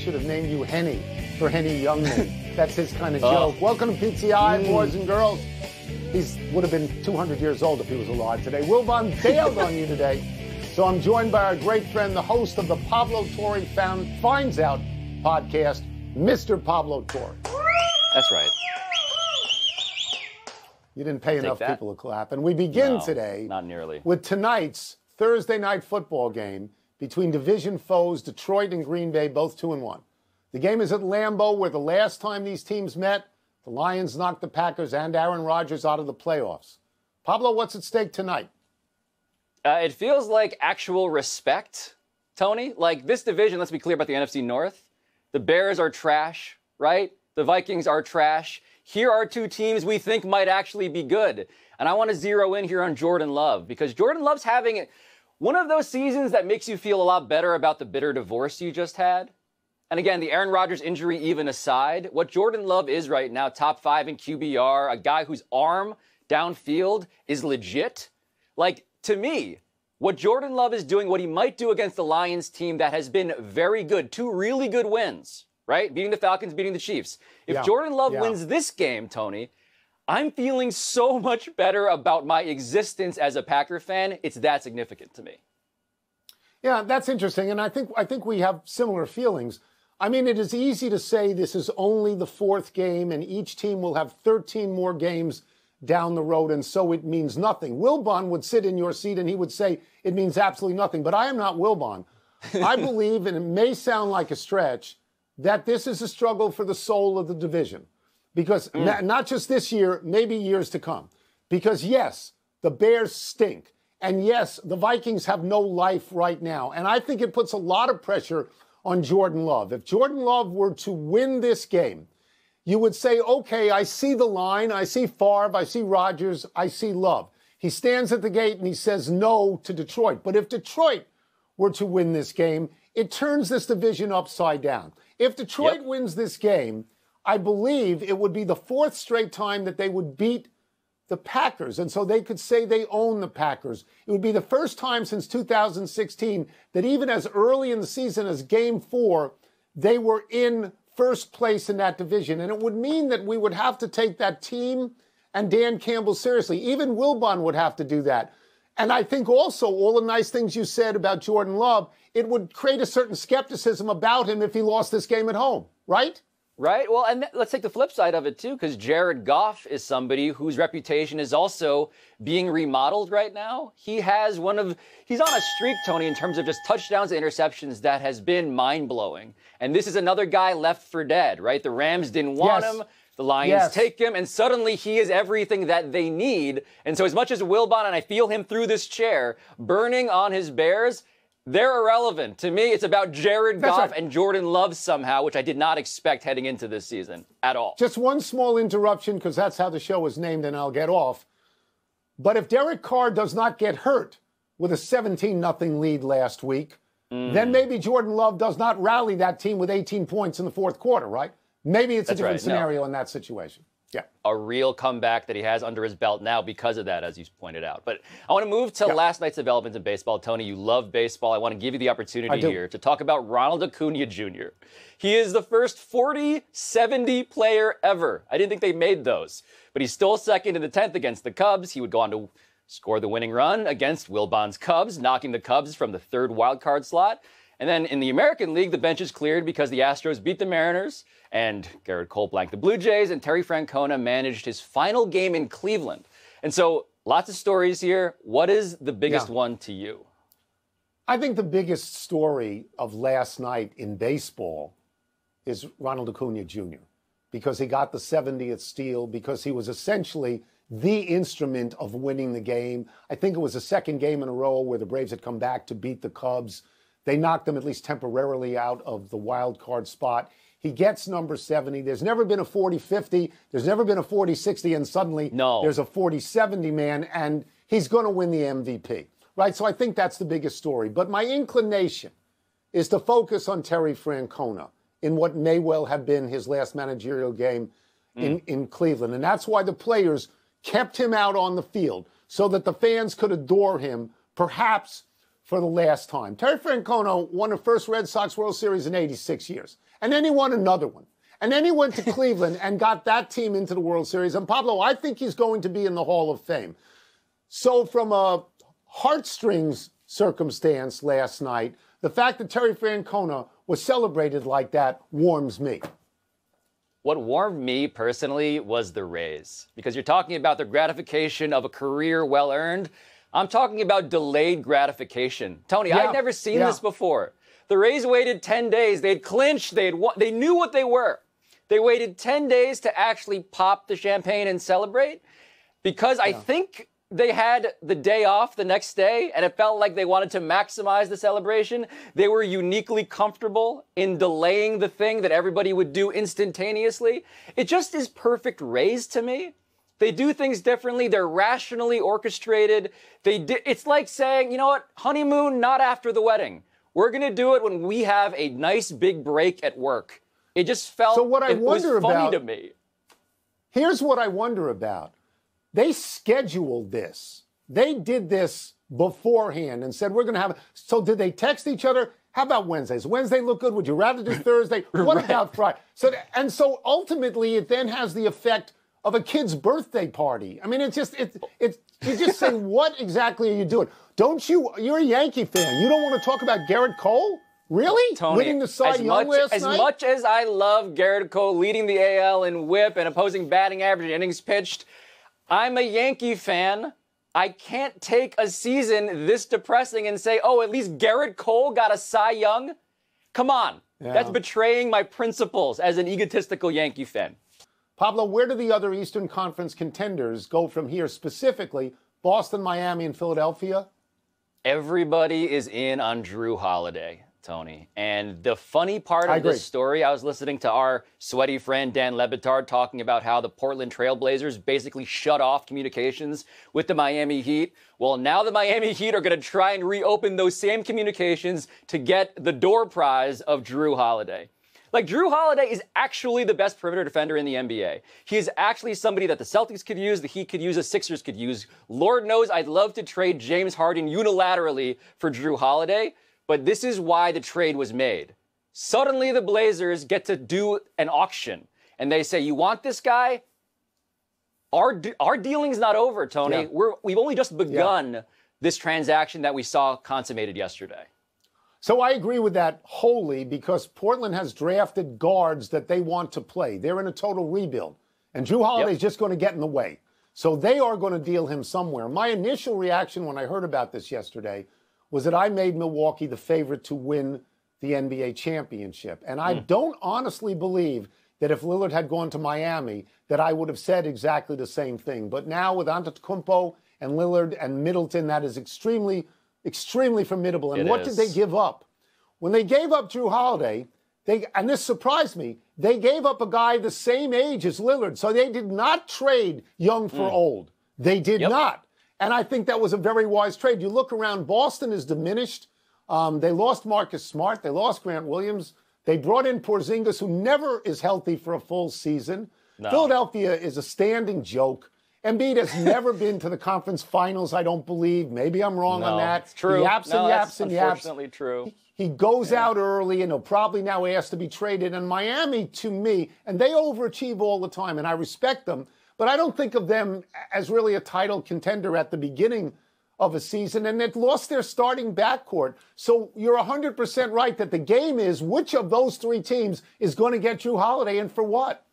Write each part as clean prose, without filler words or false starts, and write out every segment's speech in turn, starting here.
should have named you Henny for Henny Youngman. That's his kind of joke. Welcome to PTI, boys and girls. He would have been 200 years old if he was alive today. Wilbon bailed on you today. So I'm joined by our great friend, the host of the Pablo Torre Finds Out podcast, Mr. Pablo Torre. That's right. You didn't pay enough people to clap. And we begin today not nearly. With tonight's Thursday night football game between division foes Detroit and Green Bay, both 2-1. The game is at Lambeau, where the last time these teams met, the Lions knocked the Packers and Aaron Rodgers out of the playoffs. Pablo, what's at stake tonight? It feels like actual respect, Tony. Like this division, let's be clear about the NFC North. The Bears are trash, right? The Vikings are trash. Here are two teams we think might actually be good. And I want to zero in here on Jordan Love, because Jordan Love's having one of those seasons that makes you feel a lot better about the bitter divorce you just had. And again, the Aaron Rodgers injury even aside, what Jordan Love is right now, top 5 in QBR, a guy whose arm downfield is legit. Like, to me, what Jordan Love is doing, what he might do against the Lions team that has been very good, 2 really good wins, right? Beating the Falcons, beating the Chiefs. If Jordan Love wins this game, Tony, I'm feeling so much better about my existence as a Packer fan. It's that significant to me. Yeah, that's interesting. And I think we have similar feelings. I mean, it is easy to say this is only the 4th game and each team will have 13 more games down the road, and so it means nothing. Wilbon would sit in your seat and he would say it means absolutely nothing. But I am not Wilbon. I believe, and it may sound like a stretch, that this is a struggle for the soul of the division. Because not just this year, maybe years to come. Because, yes, the Bears stink. And, yes, the Vikings have no life right now. And I think it puts a lot of pressure on Jordan Love. If Jordan Love were to win this game, you would say, okay, I see the line. I see Favre. I see Rodgers. I see Love. He stands at the gate and he says no to Detroit. But if Detroit were to win this game, it turns this division upside down. If Detroit wins this game, I believe it would be the 4th straight time that they would beat the Packers. And so they could say they own the Packers. It would be the first time since 2016 that even as early in the season as Game 4, they were in first place in that division. And it would mean that we would have to take that team and Dan Campbell seriously. Even Wilbon would have to do that. And I think also all the nice things you said about Jordan Love, it would create a certain skepticism about him if he lost this game at home, right? Right. Well, and let's take the flip side of it, too, because Jared Goff is somebody whose reputation is also being remodeled right now. He's on a streak, Tony, in terms of just touchdowns and interceptions that has been mind-blowing. And this is another guy left for dead, right? The Rams didn't want him. The Lions take him, and suddenly he is everything that they need. And so as much as Wilbon, and I feel him through this chair, burning on his Bears, they're irrelevant. To me, it's about Jared Goff and Jordan Love somehow, which I did not expect heading into this season at all. Just one small interruption, because that's how the show was named, and I'll get off. But if Derek Carr does not get hurt with a 17-0 lead last week, then maybe Jordan Love does not rally that team with 18 points in the 4th quarter, right? Maybe it's a different scenario in that situation. Yeah. A real comeback that he has under his belt now because of that, as you pointed out. But I want to move to last night's developments in baseball. Tony, you love baseball. I want to give you the opportunity here to talk about Ronald Acuna Jr. He is the first 40-70 player ever. I didn't think they made those. But he's still second in the 10th against the Cubs. He would go on to score the winning run against Wilbon's Cubs, knocking the Cubs from the 3rd wildcard slot. And then in the American League, the bench is cleared because the Astros beat the Mariners and Garrett Cole blanked the Blue Jays, and Terry Francona managed his final game in Cleveland. And so lots of stories here. What is the biggest one to you? I think the biggest story of last night in baseball is Ronald Acuna Jr. because he got the 70th steal, because he was essentially the instrument of winning the game. I think it was the 2nd game in a row where the Braves had come back to beat the Cubs. They knocked them at least temporarily out of the wild card spot. He gets number 70. There's never been a 40-50. There's never been a 40-60, and suddenly there's a 40-70 man, and he's going to win the MVP, right? So I think that's the biggest story. But my inclination is to focus on Terry Francona in what may well have been his last managerial game in Cleveland. And that's why the players kept him out on the field, so that the fans could adore him, perhaps for the last time. Terry Francona won the first Red Sox World Series in 86 years. And then he won another one. And then he went to Cleveland and got that team into the World Series. And Pablo, I think he's going to be in the Hall of Fame. So from a heartstrings circumstance last night, the fact that Terry Francona was celebrated like that warms me. What warmed me personally was the Rays, because you're talking about the gratification of a career well earned. I'm talking about delayed gratification. Tony, I'd never seen this before. The Rays waited 10 days. They'd clinched. They knew what they were. They waited 10 days to actually pop the champagne and celebrate, because I think they had the day off the next day, and it felt like they wanted to maximize the celebration. They were uniquely comfortable in delaying the thing that everybody would do instantaneously. It just is perfect Rays to me. They do things differently. They're rationally orchestrated. It's like saying, you know what, honeymoon, not after the wedding. We're going to do it when we have a nice big break at work. It just felt, so what I wonder was funny about, to me. Here's what I wonder about. They scheduled this. They did this beforehand and said, we're going to have it. So did they text each other? How about Wednesdays? Wednesday look good? Would you rather do Thursday? What about Friday? So ultimately it then has the effect of a kid's birthday party. I mean, you just say, what exactly are you doing? You're a Yankee fan. You don't want to talk about Garrett Cole? Really? Tony, winning the Cy Young last night? As much as I love Garrett Cole leading the AL in WHIP and opposing batting average and innings pitched, I'm a Yankee fan. I can't take a season this depressing and say, oh, at least Garrett Cole got a Cy Young? Come on. Yeah. That's betraying my principles as an egotistical Yankee fan. Pablo, where do the other Eastern Conference contenders go from here, specifically Boston, Miami, and Philadelphia? Everybody is in on Drew Holiday, Tony. And the funny part of this story, I was listening to our sweaty friend Dan Le Batard talking about how the Portland Trailblazers basically shut off communications with the Miami Heat. Well, now the Miami Heat are going to try and reopen those same communications to get the door prize of Drew Holiday. Like, Drew Holiday is actually the best perimeter defender in the NBA. He is actually somebody that the Celtics could use, the Heat could use, the Sixers could use. Lord knows I'd love to trade James Harden unilaterally for Drew Holiday, but this is why the trade was made. Suddenly the Blazers get to do an auction, and they say, you want this guy? Our dealing's not over, Tony. Yeah. We've only just begun this transaction that we saw consummated yesterday. So I agree with that wholly, because Portland has drafted guards that they want to play. They're in a total rebuild. And Drew Holiday's just going to get in the way. So they are going to deal him somewhere. My initial reaction when I heard about this yesterday was that I made Milwaukee the favorite to win the NBA championship. And I don't honestly believe that if Lillard had gone to Miami, that I would have said exactly the same thing. But now with Antetokounmpo and Lillard and Middleton, that is extremely formidable. And what did they give up? When they gave up Drew Holiday, and this surprised me, they gave up a guy the same age as Lillard. So they did not trade young for old. They did not. And I think that was a very wise trade. You look around, Boston is diminished. They lost Marcus Smart. They lost Grant Williams. They brought in Porzingis, who never is healthy for a full season. No. Philadelphia is a standing joke. Embiid has never been to the conference finals, I don't believe. Maybe I'm wrong on that. It's true. He yaps and yaps and yaps. Unfortunately true. He goes out early, and he'll probably now ask to be traded. And Miami, to me, and they overachieve all the time, and I respect them, but I don't think of them as really a title contender at the beginning of a season, and they've lost their starting backcourt. So you're 100% right that the game is which of those three teams is going to get Drew Holiday, and for what?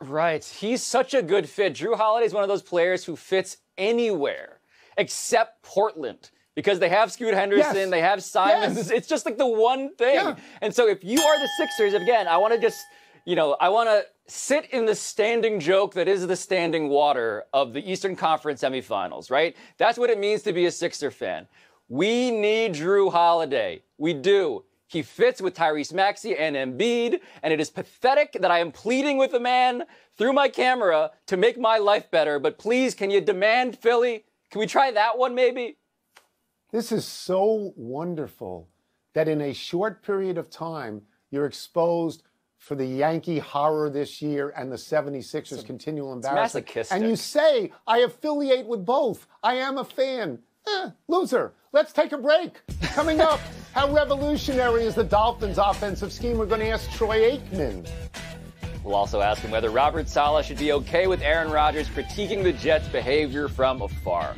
Right. He's such a good fit. Drew Holiday is one of those players who fits anywhere except Portland, because they have Scoot Henderson, they have Simons. It's just like the one thing. And so if you are the Sixers, again, I want to just, I want to sit in the standing joke that is the standing water of the Eastern Conference semifinals, right? That's what it means to be a Sixer fan. We need Drew Holiday. We do. He fits with Tyrese Maxey and Embiid, and it is pathetic that I am pleading with a man through my camera to make my life better. But please, can you demand Philly? Can we try that one maybe? This is so wonderful that in a short period of time, you're exposed for the Yankee horror this year and the 76ers' continual embarrassment. Masochistic. And you say, I affiliate with both. I am a fan. Loser. let's take a break. Coming up, how revolutionary is the Dolphins' offensive scheme? We're going to ask Troy Aikman. We'll also ask him whether Robert Saleh should be okay with Aaron Rodgers critiquing the Jets' behavior from afar.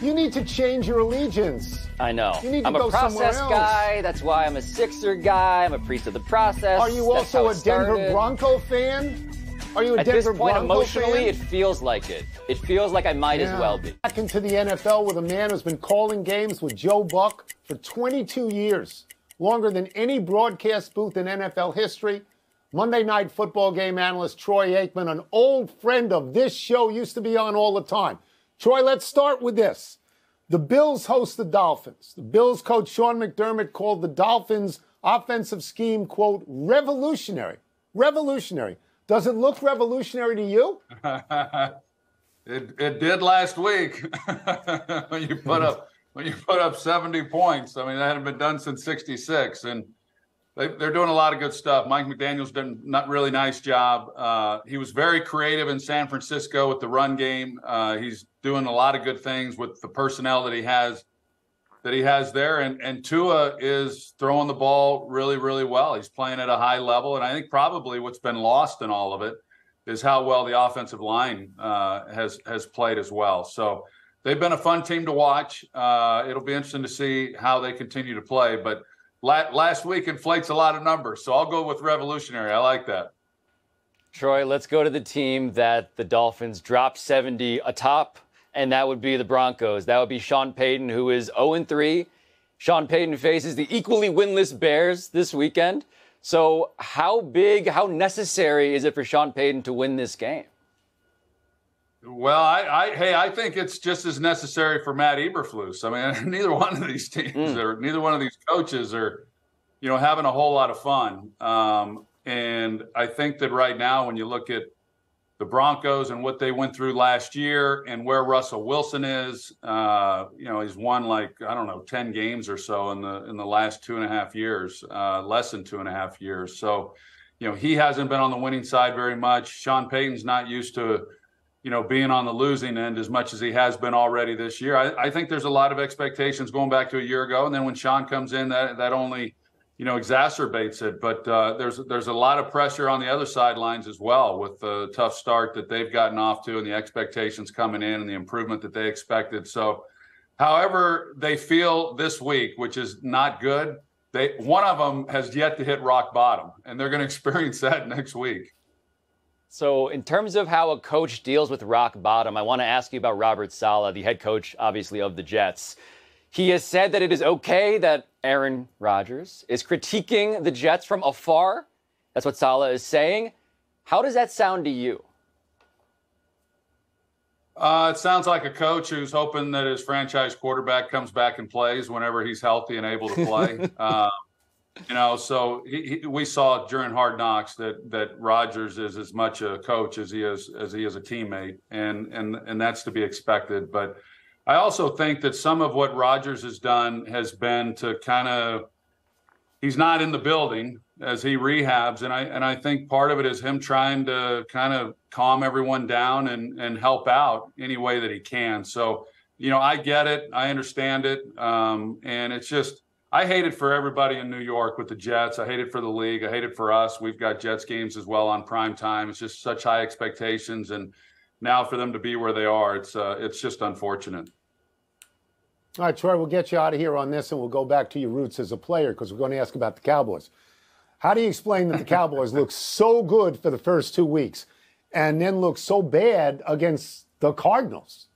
You need to change your allegiance. I know. You need to I'm go a process somewhere else. guy. That's why I'm a Sixer guy. I'm a priest of the process. Are you That's also how a it Denver started. Bronco fan? Are you a At Denver this point, Bronco emotionally, fan? it feels like it. It feels like I might as well be. Back into the NFL with a man who's been calling games with Joe Buck for 22 years, longer than any broadcast booth in NFL history. Monday Night Football game analyst Troy Aikman, an old friend of this show, used to be on all the time. Troy, let's start with this. The Bills host the Dolphins. The Bills coach Sean McDermott called the Dolphins' offensive scheme, quote, revolutionary. Revolutionary. Does it look revolutionary to you? It did last week when you put up 70 points. I mean, that hadn't been done since '66, and they're doing a lot of good stuff. Mike McDaniel's done a really nice job. He was very creative in San Francisco with the run game. He's doing a lot of good things with the personnel that he has there. And Tua is throwing the ball really, really well. He's playing at a high level. And I think probably what's been lost in all of it is how well the offensive line has played as well. So they've been a fun team to watch. It'll be interesting to see how they continue to play. But last week inflates a lot of numbers. So I'll go with revolutionary. I like that. Troy, let's go to the team that the Dolphins dropped 70 atop, and that would be the Broncos. That would be Sean Payton, who is 0-3. Sean Payton faces the equally winless Bears this weekend. So how necessary is it for Sean Payton to win this game? Well, I think it's just as necessary for Matt Eberflus. I mean, neither one of these teams or neither one of these coaches are, having a whole lot of fun. And I think that right now, when you look at the Broncos and what they went through last year and where Russell Wilson is, he's won 10 games or so in the last 2.5 years, less than 2.5 years. So, he hasn't been on the winning side very much. Sean Payton's not used to, being on the losing end as much as he has been already this year. I think there's a lot of expectations going back to a year ago. And then when Sean comes in, that only, exacerbates it. But there's a lot of pressure on the other sidelines as well with the tough start that they've gotten off to and the expectations coming in and the improvement that they expected. So however they feel this week, which is not good, one of them has yet to hit rock bottom, and they're going to experience that next week. So in terms of how a coach deals with rock bottom, I want to ask you about Robert Saleh, the head coach, obviously, of the Jets. He has said that it is okay that Aaron Rodgers is critiquing the Jets from afar. That's what Saleh is saying. How does that sound to you? It sounds like a coach who's hoping that his franchise quarterback comes back and plays whenever he's healthy and able to play. So we saw during Hard Knocks that Rodgers is as much a coach as he is a teammate, and that's to be expected. But I also think that some of what Rodgers has done has been to he's not in the building as he rehabs. And I think part of it is him trying to kind of calm everyone down and help out any way that he can. So, I get it. I understand it. And it's just, I hate it for everybody in New York with the Jets. I hate it for the league. I hate it for us. We've got Jets games as well on prime time. It's just such high expectations. And now for them to be where they are, it's just unfortunate. All right, Troy, we'll get you out of here on this, and we'll go back to your roots as a player because we're going to ask about the Cowboys. How do you explain that the Cowboys look so good for the first 2 weeks and then look so bad against the Cardinals?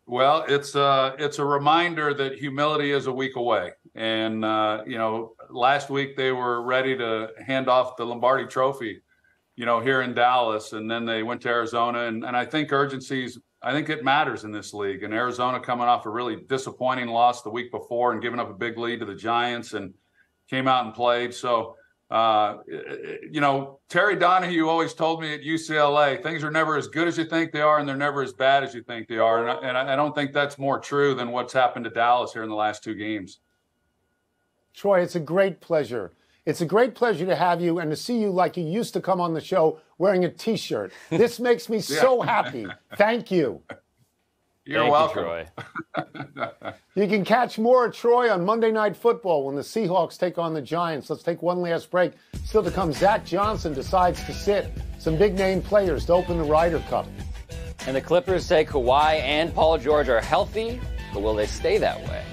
Well, it's a reminder that humility is a week away. And, last week they were ready to hand off the Lombardi Trophy, here in Dallas, and then they went to Arizona. And I think I think it matters in this league. And Arizona coming off a really disappointing loss the week before and giving up a big lead to the Giants and came out and played. So, Terry Donahue always told me at UCLA, things are never as good as you think they are, and they're never as bad as you think they are. And I don't think that's more true than what's happened to Dallas here in the last 2 games. Troy, it's a great pleasure. It's a great pleasure to have you and to see you like you used to come on the show wearing a T-shirt. This makes me so happy. Thank you. You're welcome. Troy. You can catch more of Troy on Monday Night Football when the Seahawks take on the Giants. Let's take one last break. Still to come, Zach Johnson decides to sit some big-name players to open the Ryder Cup. And the Clippers say Kawhi and Paul George are healthy, but will they stay that way?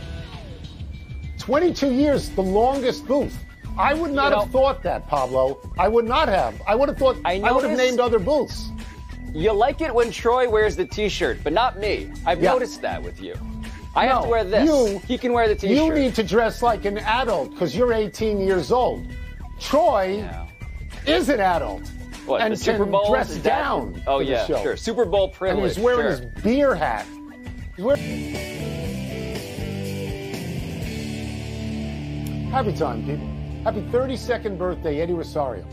22 years, the longest booth. I would not have thought that, Pablo. I would not have. I would have thought I would have named other booths. You like it when Troy wears the T-shirt, but not me. I've noticed that with you. I have to wear this. He can wear the T-shirt. You need to dress like an adult because you're 18 years old. Troy is an adult. What, and the Super Bowl? Dress down. Oh, for the show. Sure. Super Bowl privilege. And he's wearing his beer hat. Happy time, people. Happy 32nd birthday, Eddie Rosario.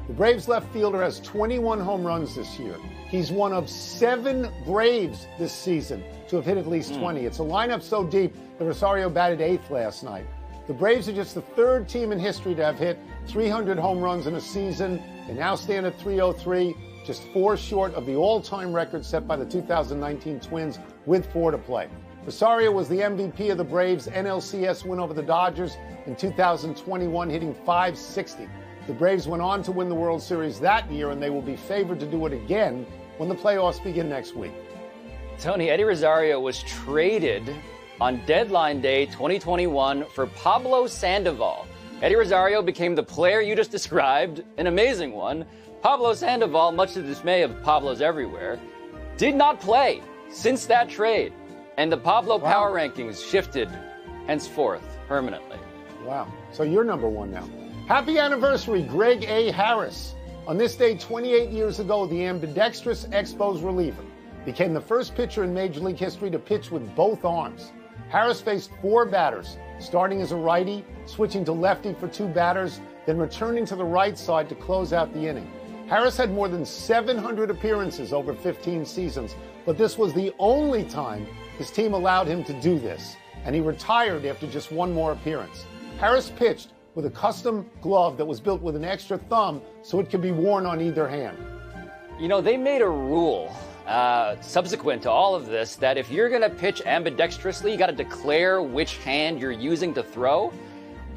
The Braves left fielder has 21 home runs this year. He's one of 7 Braves this season to have hit at least 20. It's a lineup so deep that Rosario batted 8th last night. The Braves are just the 3rd team in history to have hit 300 home runs in a season. They now stand at 303, just 4 short of the all-time record set by the 2019 Twins with 4 to play. Rosario was the MVP of the Braves' NLCS win over the Dodgers in 2021, hitting .560. The Braves went on to win the World Series that year, and they will be favored to do it again when the playoffs begin next week. Tony, Eddie Rosario was traded on deadline day 2021 for Pablo Sandoval. Eddie Rosario became the player you just described, an amazing one. Pablo Sandoval, much to the dismay of Pablos everywhere, did not play since that trade. And the Pablo power rankings shifted henceforth permanently. Wow. So you're number 1 now. Happy anniversary, Greg A. Harris. On this day 28 years ago, the ambidextrous Expos reliever became the first pitcher in Major League history to pitch with both arms. Harris faced 4 batters, starting as a righty, switching to lefty for 2 batters, then returning to the right side to close out the inning. Harris had more than 700 appearances over 15 seasons, but this was the only time his team allowed him to do this, and he retired after just 1 more appearance. Harris pitched with a custom glove that was built with an extra thumb so it could be worn on either hand. You know, they made a rule subsequent to all of this that if you're going to pitch ambidextrously, you got to declare which hand you're using to throw.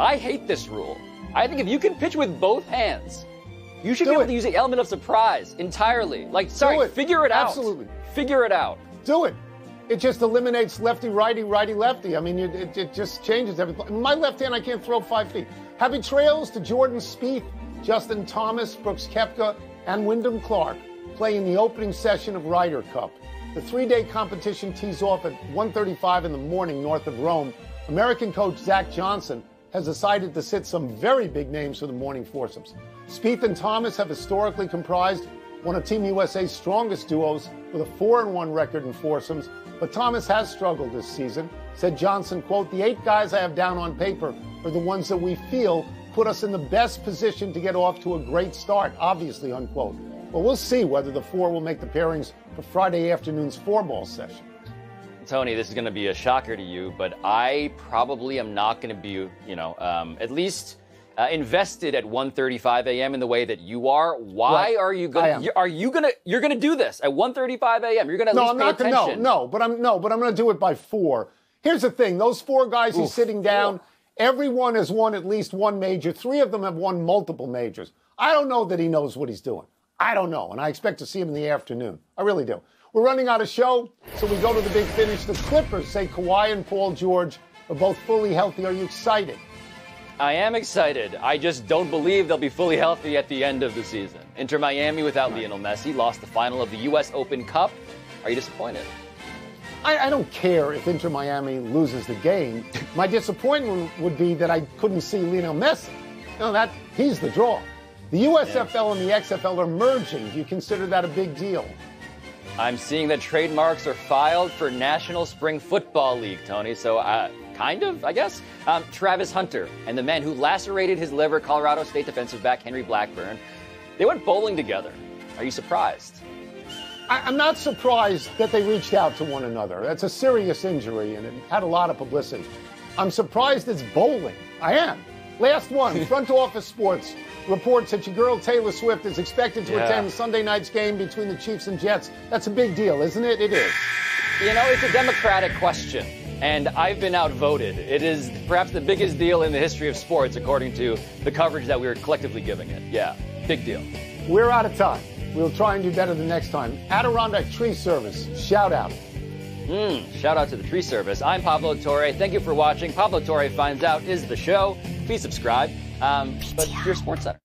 I hate this rule. I think if you can pitch with both hands, you should be able to use the element of surprise entirely. Like, figure it out. Absolutely. Figure it out. Do it. It just eliminates lefty-righty, righty-lefty. I mean, it just changes everything. My left hand, I can't throw 5 feet. Happy trails to Jordan Spieth, Justin Thomas, Brooks Koepka, and Wyndham Clark playing the opening session of Ryder Cup. The 3-day competition tees off at 1:35 in the morning north of Rome. American coach Zach Johnson has decided to sit some very big names for the morning foursomes. Spieth and Thomas have historically comprised one of Team USA's strongest duos with a 4-1 record in foursomes, but Thomas has struggled this season. Said Johnson, quote, "The 8 guys I have down on paper are the ones that we feel put us in the best position to get off to a great start, obviously," unquote. But we'll see whether the 4 will make the pairings for Friday afternoon's 4-ball session. Tony, this is going to be a shocker to you, but I probably am not going to be, at least invested at 1:35 a.m. in the way that you are. Why are you going? You're going to do this at 1:35 a.m. You're going to at least pay attention. But I'm going to do it by 4. Here's the thing: those 4 guys he's sitting down, everyone has won at least 1 major. 3 of them have won multiple majors. I don't know that he knows what he's doing. I don't know, and I expect to see him in the afternoon. I really do. We're running out of show, so we go to the big finish. The Clippers say Kawhi and Paul George are both fully healthy. Are you excited? I am excited. I just don't believe they'll be fully healthy at the end of the season. Inter Miami without Lionel Messi lost the final of the U.S. Open Cup. Are you disappointed? I don't care if Inter Miami loses the game. My disappointment would be that I couldn't see Lionel Messi. He's the draw. The USFL and the XFL are merging. Do you consider that a big deal? I'm seeing that trademarks are filed for National Spring Football League, Tony. So, kind of, I guess. Travis Hunter and the man who lacerated his liver, Colorado State defensive back Henry Blackburn, they went bowling together. Are you surprised? I'm not surprised that they reached out to one another. That's a serious injury, and it had a lot of publicity. I'm surprised it's bowling. I am. Last one, Front Office Sports reports that your girl Taylor Swift is expected to attend Sunday night's game between the Chiefs and Jets. That's a big deal, isn't it? It is. You know, it's a democratic question, and I've been outvoted. It is perhaps the biggest deal in the history of sports, according to the coverage that we are collectively giving it. Yeah, big deal. We're out of time. We'll try and do better the next time. Adirondack Tree Service, shout out. Shout out to the tree service. I'm Pablo Torre. Thank you for watching. Pablo Torre Finds Out is the show. Please subscribe. But your Sports Center.